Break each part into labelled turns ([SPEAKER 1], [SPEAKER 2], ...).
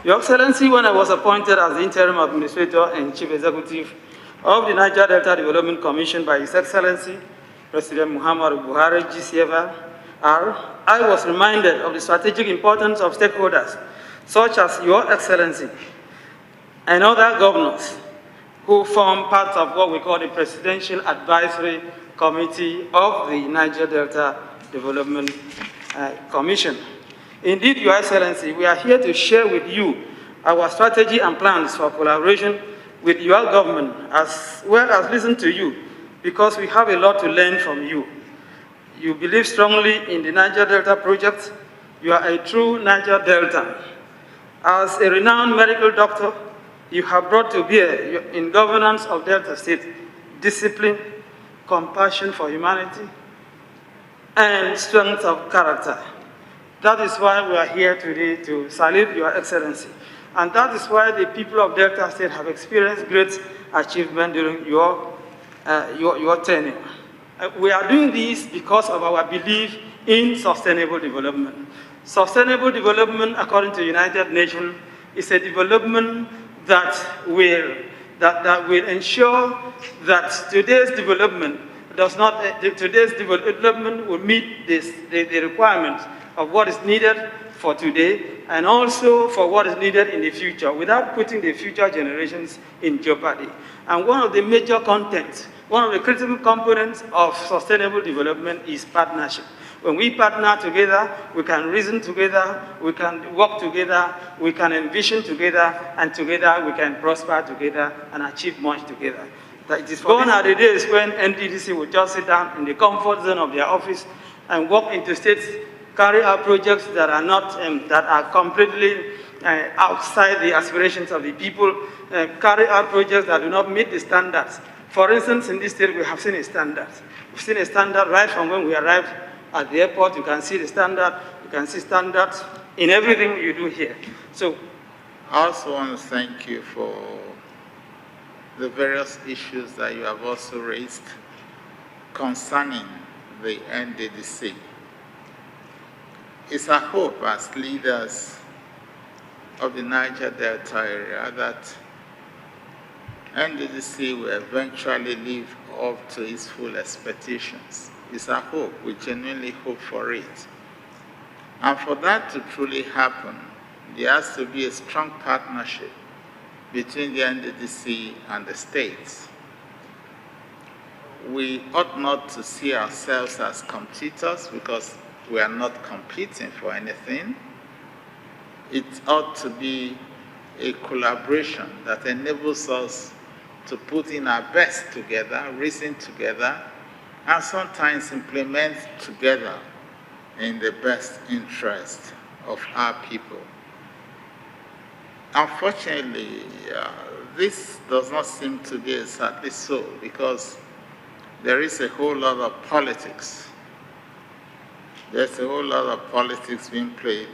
[SPEAKER 1] Your Excellency, when I was appointed as the Interim Administrator and Chief Executive of the Niger Delta Development Commission by His Excellency, President Muhammadu Buhari, GCFR, I was reminded of the strategic importance of stakeholders, such as Your Excellency and other governors who form part of what we call the Presidential Advisory Committee of the Niger Delta Development Commission. Indeed, Your Excellency, we are here to share with you our strategy and plans for collaboration with your government, as well as listen to you, because we have a lot to learn from you. You believe strongly in the Niger Delta project. You are a true Niger Delta. As a renowned medical doctor, you have brought to bear in governance of Delta State discipline, compassion for humanity, and strength of character. That is why we are here today to salute Your Excellency. And that is why the people of Delta State have experienced great achievement during your tenure. We are doing this because of our belief in sustainable development. Sustainable development, according to the United Nations, is a development that will ensure that today's development will meet the requirements of what is needed for today and also for what is needed in the future without putting the future generations in jeopardy. And one of the major contents, one of the critical components of sustainable development is partnership. When we partner together, we can reason together, we can work together, we can envision together, and together we can prosper together and achieve much together. It is gone are the days when NDDC would just sit down in the comfort zone of their office and walk into states, carry out projects that are not, that are completely outside the aspirations of the people, carry out projects that do not meet the standards. For instance, in this state, we have seen a standard. We've seen a standard right from when we arrived at the airport. You can see the standard. You can see standards in everything you do here. So,
[SPEAKER 2] I also want to thank you for the various issues that you have also raised concerning the NDDC. It's our hope as leaders of the Niger Delta area that NDDC will eventually live up to its full expectations. It's our hope. We genuinely hope for it. And for that to truly happen, there has to be a strong partnership between the NDDC and the states. We ought not to see ourselves as competitors because we are not competing for anything. It ought to be a collaboration that enables us to put in our best together, reason together, and sometimes implement together in the best interest of our people. Unfortunately, this does not seem to be exactly so because there is a whole lot of politics. There's a whole lot of politics being played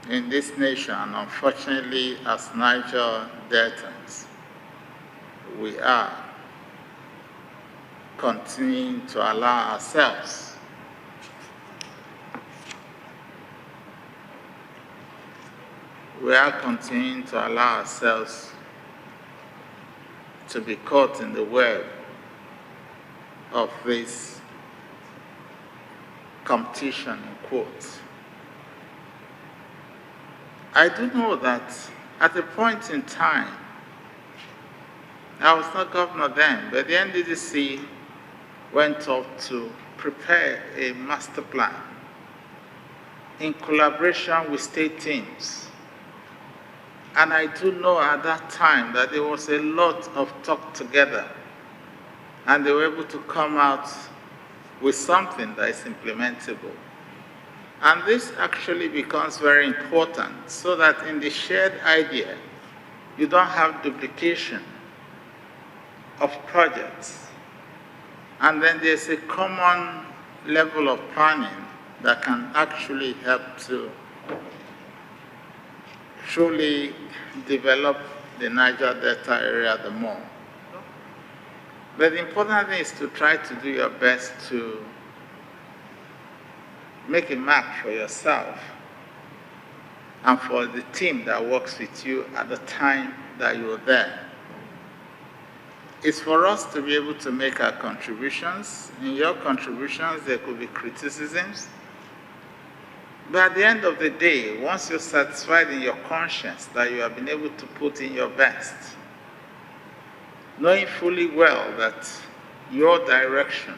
[SPEAKER 2] in this nation. Unfortunately, as Niger Deltans, we are continuing to allow ourselves to be caught in the web of this competition, in quotes. I do know that at a point in time, I was not governor then, but the NDDC went off to prepare a master plan in collaboration with state teams. And I do know at that time that there was a lot of talk together, and they were able to come out with something that is implementable. And this actually becomes very important so that in the shared idea, you don't have duplication of projects. And then there's a common level of planning that can actually help to truly develop the Niger Delta area the more. But the important thing is to try to do your best to make a mark for yourself and for the team that works with you at the time that you're there. It's for us to be able to make our contributions. In your contributions, there could be criticisms. But at the end of the day, once you're satisfied in your conscience that you have been able to put in your best, knowing fully well that your direction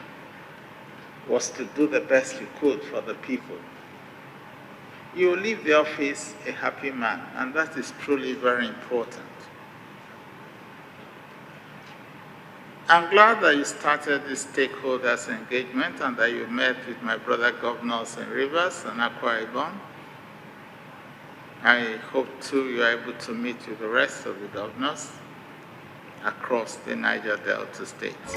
[SPEAKER 2] was to do the best you could for the people, you will leave the office a happy man, and that is truly very important. I'm glad that you started this stakeholders engagement and that you met with my brother governors in Rivers and Akwa Ibom. I hope too you are able to meet with the rest of the governors across the Niger Delta states.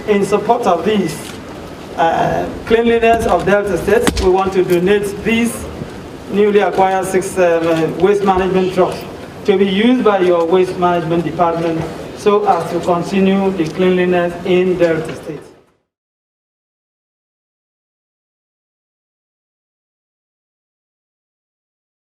[SPEAKER 1] In support of this cleanliness of Delta State, we want to donate these newly acquired 6 waste management trucks to be used by your waste management department so as to continue the cleanliness in Delta State.